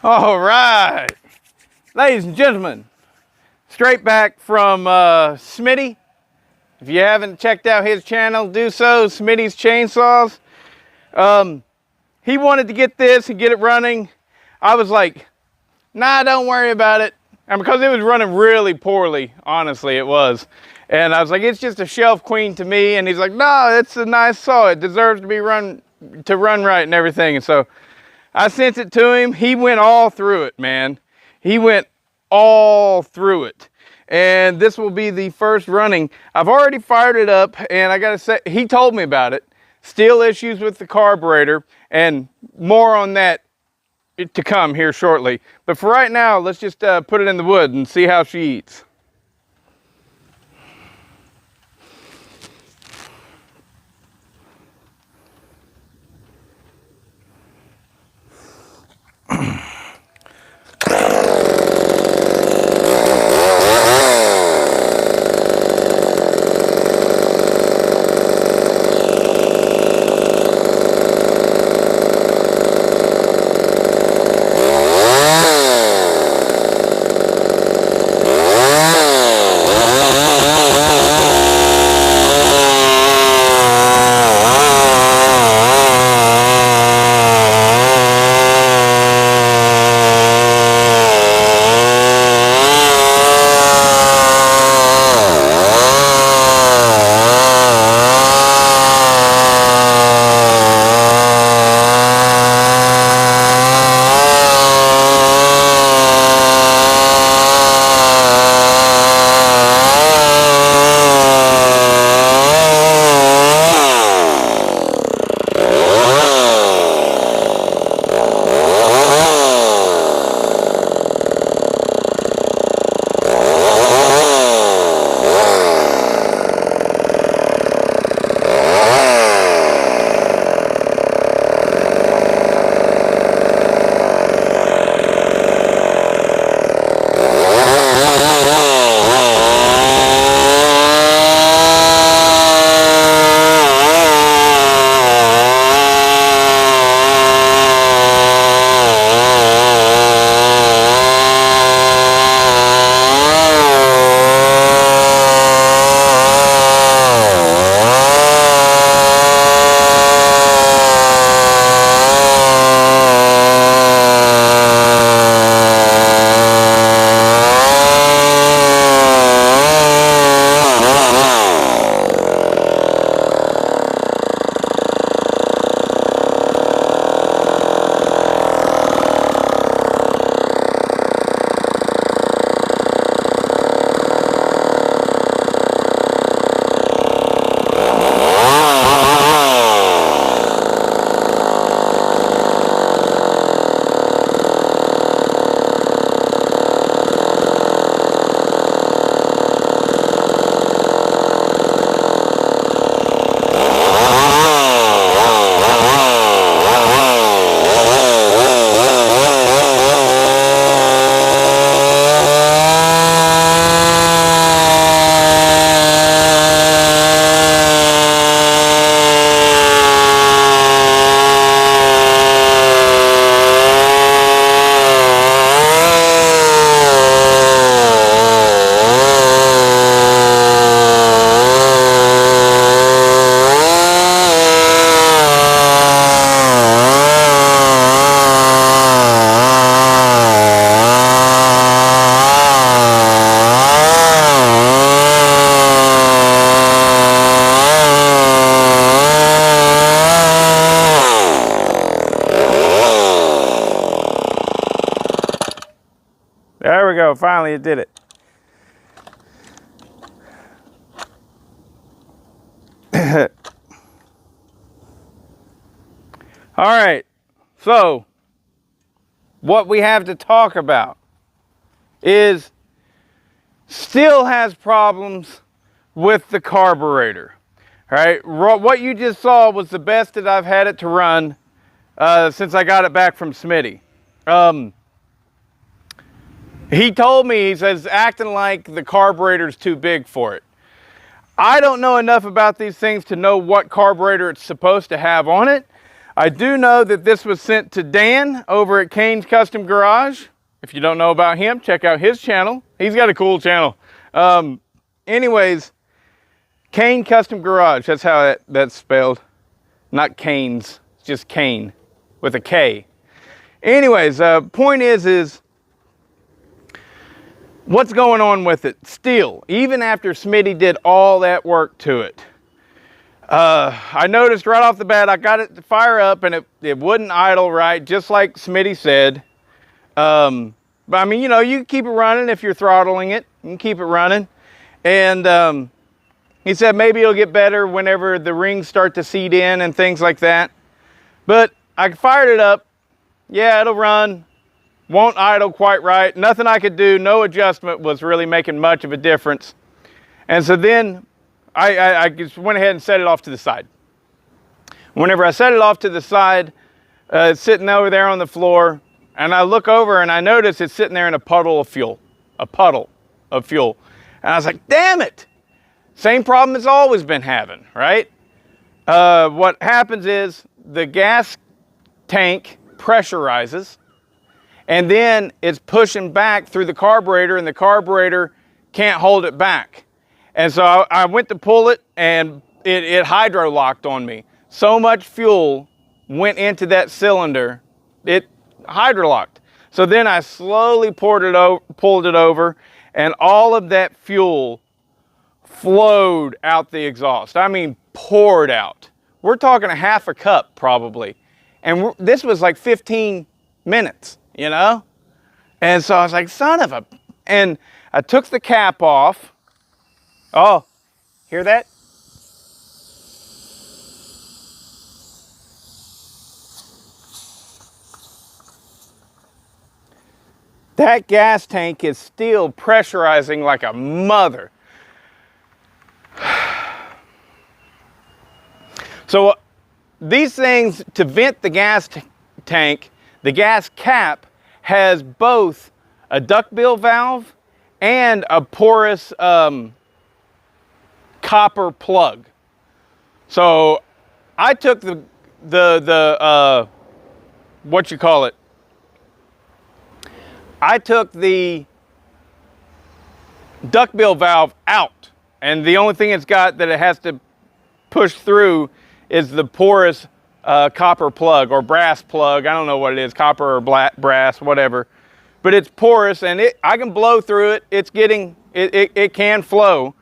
All right, ladies and gentlemen, straight back from Smitty. If you haven't checked out his channel, do so. Smitty's Chainsaws. He wanted to get this and get it running. I was like, nah, don't worry about it. And because it was running really poorly, honestly, it was. And I was like, it's just a shelf queen to me. And he's like, no, it's a nice saw. It deserves to be run right and everything. And so I sent it to him. He went all through it, man. He went all through it. And this will be the first running. I've already fired it up, and I gotta say, he told me about it. Still issues with the carburetor, and more on that to come here shortly. But for right now, let's just put it in the wood and see how she eats. There we go, finally it did it. All right, so what we have to talk about is still has problems with the carburetor. All right, what you just saw was the best that I've had it to run since I got it back from Smitty. He told me, he says, acting like the carburetor's too big for it. I don't know enough about these things to know what carburetor it's supposed to have on it. I do know that this was sent to Dan over at Kane's Custom Garage. If you don't know about him, check out his channel. He's got a cool channel. Anyways, Kane Custom Garage, that's how that's spelled. Not Kane's, it's just Kane with a K. Anyways, point is what's going on with it? Still, even after Smitty did all that work to it, I noticed right off the bat, I got it to fire up and it wouldn't idle right, just like Smitty said. But I mean, you know, you can keep it running if you're throttling it. You can keep it running. And he said maybe it'll get better whenever the rings start to seat in and things like that. But I fired it up. Yeah, it'll run. Won't idle quite right. Nothing I could do. No adjustment was really making much of a difference. And so then I just went ahead and set it off to the side. Whenever I set it off to the side, it's sitting over there on the floor, and I look over and I notice it's sitting there in a puddle of fuel. A puddle of fuel. And I was like, damn it! Same problem it's always been having, right? What happens is the gas tank pressurizes, and then it's pushing back through the carburetor, and the carburetor can't hold it back. And so I went to pull it, and it hydro locked on me. So much fuel went into that cylinder, it hydro locked. So then I slowly pulled it over, and all of that fuel flowed out the exhaust. I mean, poured out. We're talking a half a cup probably. And this was like 15 minutes, you know? And so I was like, son of a... And I took the cap off. Oh, hear that? That gas tank is still pressurizing like a mother. So these things, to vent the gas tank, the gas cap has both a duckbill valve and a porous copper plug. So I took the what you call it? I took the duckbill valve out, and the only thing it's got that it has to push through is the porous copper plug or brass plug. I don't know what it is, copper or brass, whatever. But it's porous, and I can blow through it. It's getting, it can flow,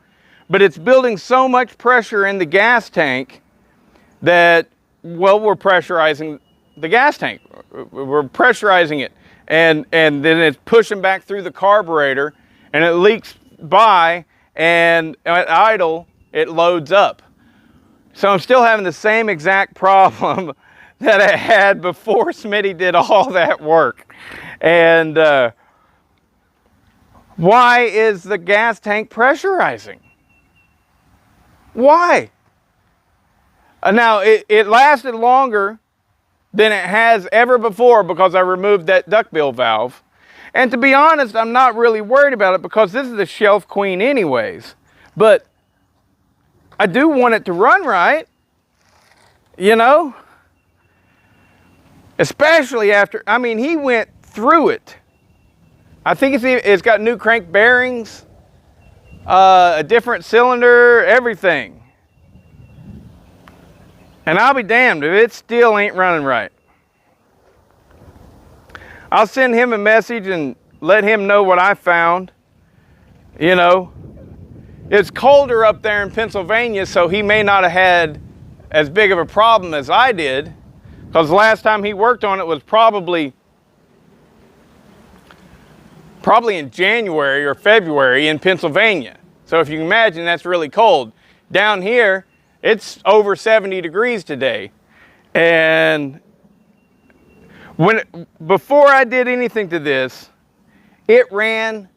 but it's building so much pressure in the gas tank that, well, we're pressurizing the gas tank. We're pressurizing it, and then it's pushing back through the carburetor, and it leaks by, and at idle, it loads up. So I'm still having the same exact problem that I had before Smitty did all that work. And why is the gas tank pressurizing? Why? Now, it lasted longer than it has ever before because I removed that duckbill valve. And to be honest, I'm not really worried about it because this is the shelf queen anyways. But I do want it to run right, you know? Especially after, I mean, he went through it. I think it's got new crank bearings, a different cylinder, everything. And I'll be damned if it still ain't running right. I'll send him a message and let him know what I found, you know. It's colder up there in Pennsylvania, so he may not have had as big of a problem as I did, because the last time he worked on it was probably in January or February in Pennsylvania. So if you can imagine, that's really cold. Down here, it's over 70 degrees today. And before I did anything to this, it ran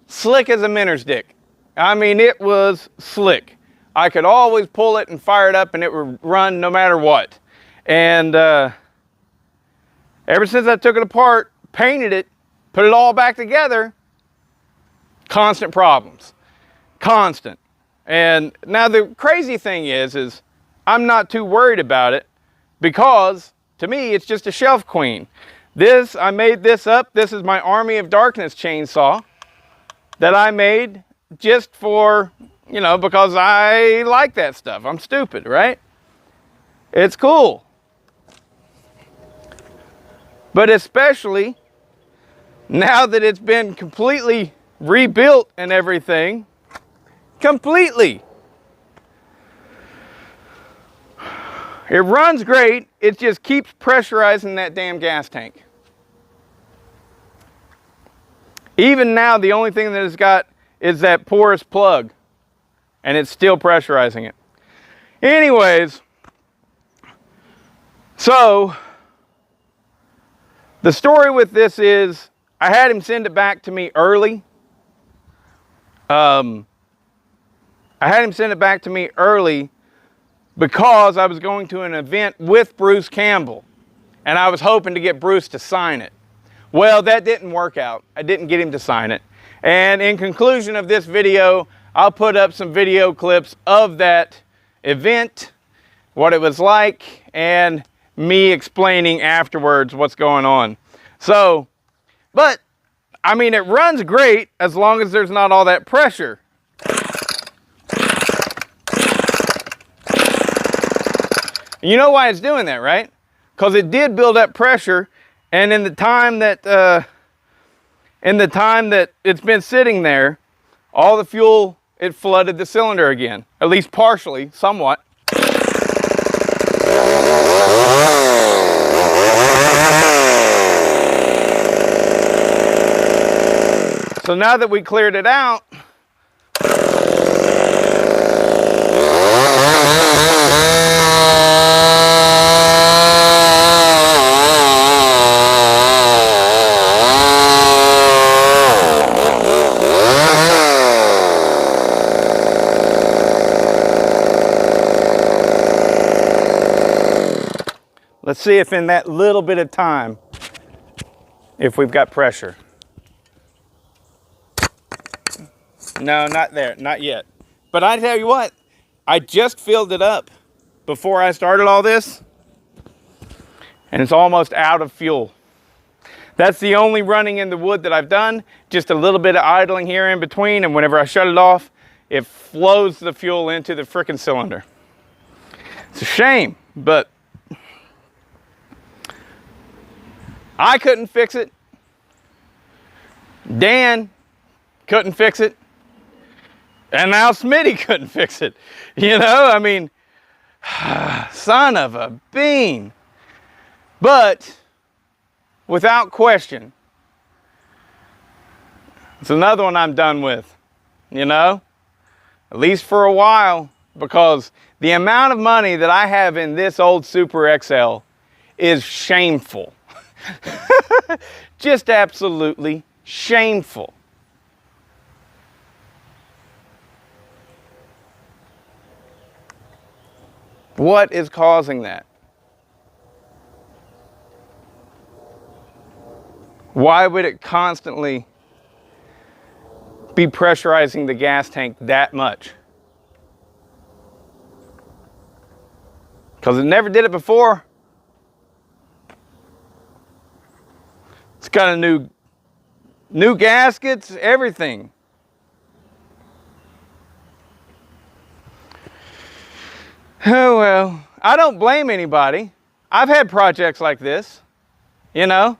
slick as a minnow stick. I mean, it was slick. I could always pull it and fire it up and it would run no matter what. And ever since I took it apart, painted it, put it all back together, constant problems. Constant. And now the crazy thing is I'm not too worried about it because To me, it's just a shelf queen. This, I made this up. This is my Army of Darkness chainsaw that I made just for, you know, because I like that stuff. I'm stupid, right? It's cool. But especially now that it's been completely rebuilt and everything, completely. It runs great, it just keeps pressurizing that damn gas tank. Even now, the only thing that it's got is that porous plug, and it's still pressurizing it. Anyways, so the story with this is I had him send it back to me early. I had him send it back to me early because I was going to an event with Bruce Campbell, and I was hoping to get Bruce to sign it. Well, that didn't work out. I didn't get him to sign it. And in conclusion of this video, I'll put up some video clips of that event, what it was like, and me explaining afterwards what's going on. So, but, I mean, it runs great as long as there's not all that pressure. You know why it's doing that, right? Because it did build up pressure, and in the time that it's been sitting there, all the fuel, it flooded the cylinder again, at least partially, somewhat. So now that we cleared it out, let's see if in that little bit of time, if we've got pressure. No, not there, not yet. But I tell you what, I just filled it up before I started all this, and it's almost out of fuel. That's the only running in the wood that I've done, just a little bit of idling here in between, and whenever I shut it off, it flows the fuel into the frickin' cylinder. It's a shame, but I couldn't fix it. Dan couldn't fix it. And now Smitty couldn't fix it. You know, I mean, son of a bean. But, without question, it's another one I'm done with, you know? At least for a while, because the amount of money that I have in this old Super XL is shameful. Just absolutely shameful. What is causing that? Why would it constantly be pressurizing the gas tank that much? Because it never did it before. It's got a new gaskets, everything. Oh well, I don't blame anybody. I've had projects like this, you know.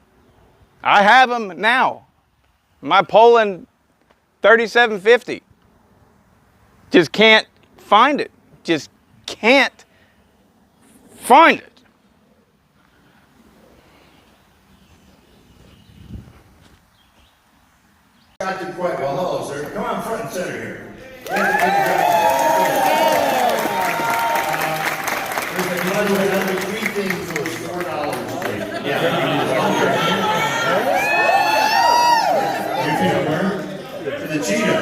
I have them now. My Poland 3750. Just can't find it. Just can't find it. Not too quite well. Hello, sir. Come on, front and center here. There's three things for $4. For the cheetah.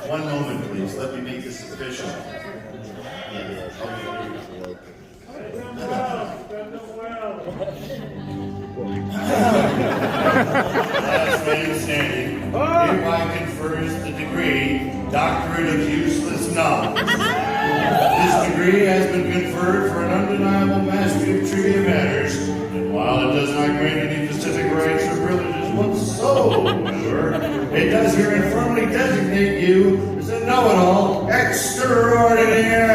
One moment, please. Let me make this official. Last man standing hereby confers the degree here informally designate you as a know-it-all extraordinaire.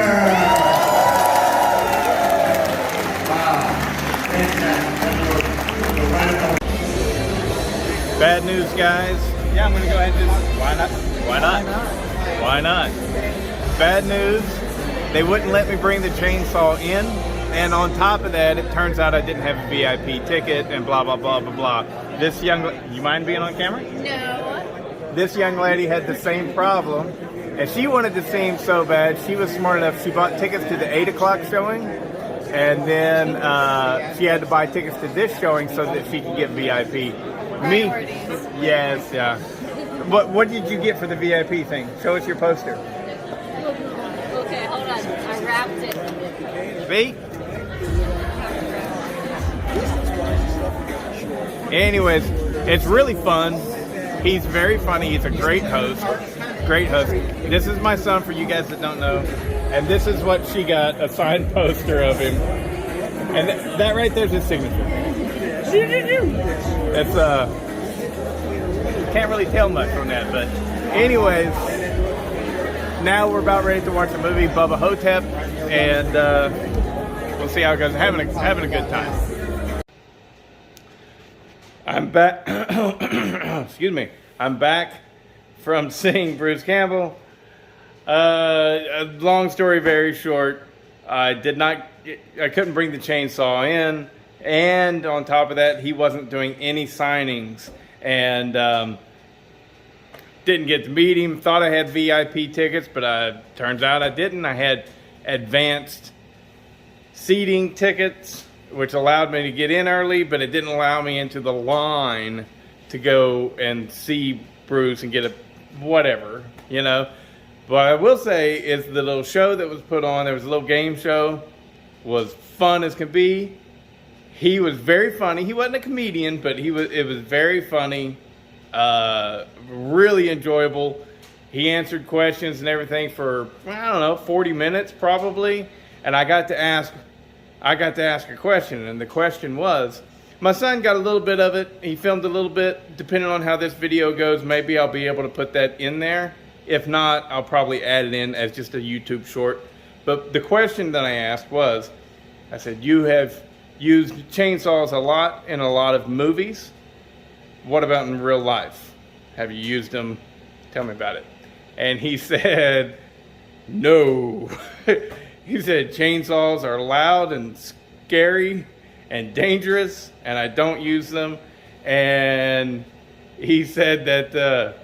Wow. Fantastic. Bad news, guys. Yeah, I'm gonna go ahead and just, why not? Why not? Why not? Bad news, they wouldn't let me bring the chainsaw in, and on top of that, it turns out I didn't have a VIP ticket, and blah, blah, blah, blah, blah. This young, you mind being on camera? No. This young lady had the same problem, and she wanted to see him so bad, she was smart enough, she bought tickets to the 8 o'clock showing, and then she had to buy tickets to this showing so that she could get VIP. Me? Yes, yeah. What did you get for the VIP thing? Show us your poster. Okay, hold on. I wrapped it. See? Anyways, it's really fun. He's very funny. He's a great host. Great host. This is my son, for you guys that don't know. And this is what she got, a signed poster of him. And that right there's his signature. It's can't really tell much from that, but anyways, now we're about ready to watch the movie Bubba Hotep, and we'll see how it goes. Having a good time. I'm back. Excuse me. I'm back from seeing Bruce Campbell. Long story, very short. I couldn't bring the chainsaw in, and on top of that, he wasn't doing any signings, and didn't get to meet him. Thought I had VIP tickets, but turns out I didn't. I had advanced seating tickets, which allowed me to get in early, but it didn't allow me into the line to go and see Bruce and get a whatever, you know. What I will say is the little show that was put on, there was a little game show, was fun as can be. He was very funny. He wasn't a comedian, but it was very funny, really enjoyable. He answered questions and everything for, I don't know, 40 minutes probably. And I got to ask a question, and the question was, my son got a little bit of it. He filmed a little bit. Depending on how this video goes, maybe I'll be able to put that in there. If not, I'll probably add it in as just a YouTube short. But the question that I asked was, I said, you have used chainsaws a lot in a lot of movies. What about in real life? Have you used them? Tell me about it. And he said, no. He said, chainsaws are loud and scary and dangerous, and I don't use them. And he said that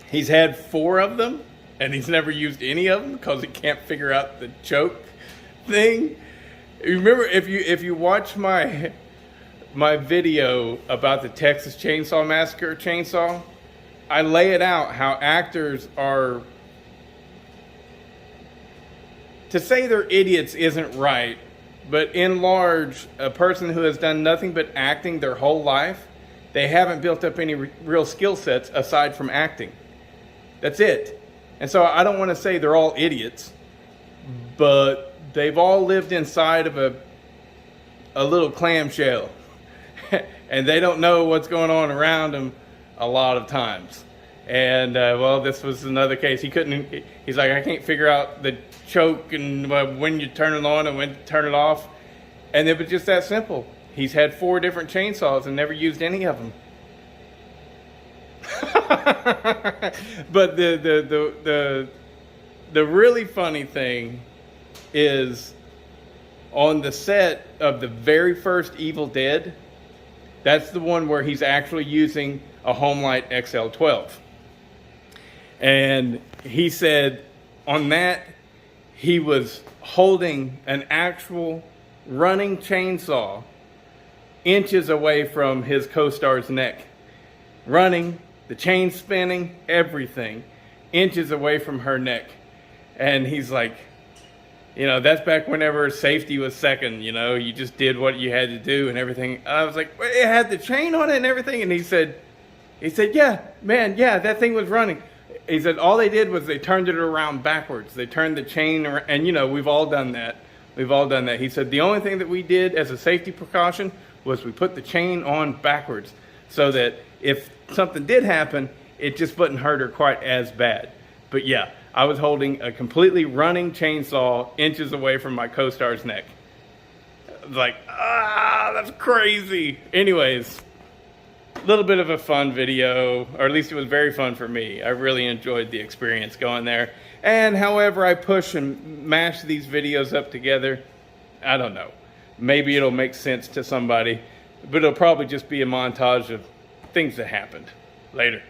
he's had 4 of them, and he's never used any of them because he can't figure out the choke thing. Remember, if you watch my video about the Texas Chainsaw Massacre chainsaw, I lay it out how actors are, to say they're idiots isn't right, but in large, a person who has done nothing but acting their whole life, they haven't built up any real skill sets aside from acting. That's it. And so I don't want to say they're all idiots, but they've all lived inside of a little clamshell, and they don't know what's going on around them a lot of times. And well, this was another case. He's like, I can't figure out the choke and when you turn it on and when to turn it off. And it was just that simple. He's had 4 different chainsaws and never used any of them. But the really funny thing is, on the set of the very first Evil Dead, that's the one where he's actually using a Homelight XL12. And he said on that, he was holding an actual running chainsaw inches away from his co-star's neck. Running, the chain spinning, everything, inches away from her neck. And he's like, you know, that's back whenever safety was second, you know, you just did what you had to do and everything. And I was like, well, it had the chain on it and everything. And he said, yeah, man, yeah, that thing was running. He said, all they did was they turned it around backwards. They turned the chain around, and you know, we've all done that. We've all done that. He said, the only thing that we did as a safety precaution was we put the chain on backwards so that if something did happen, it just wouldn't hurt her quite as bad. But yeah, I was holding a completely running chainsaw inches away from my co-star's neck. Like, that's crazy. Anyways, a little bit of a fun video, or at least it was very fun for me. I really enjoyed the experience going there. And however I push and mash these videos up together, I don't know. Maybe it'll make sense to somebody, but it'll probably just be a montage of things that happened. Later.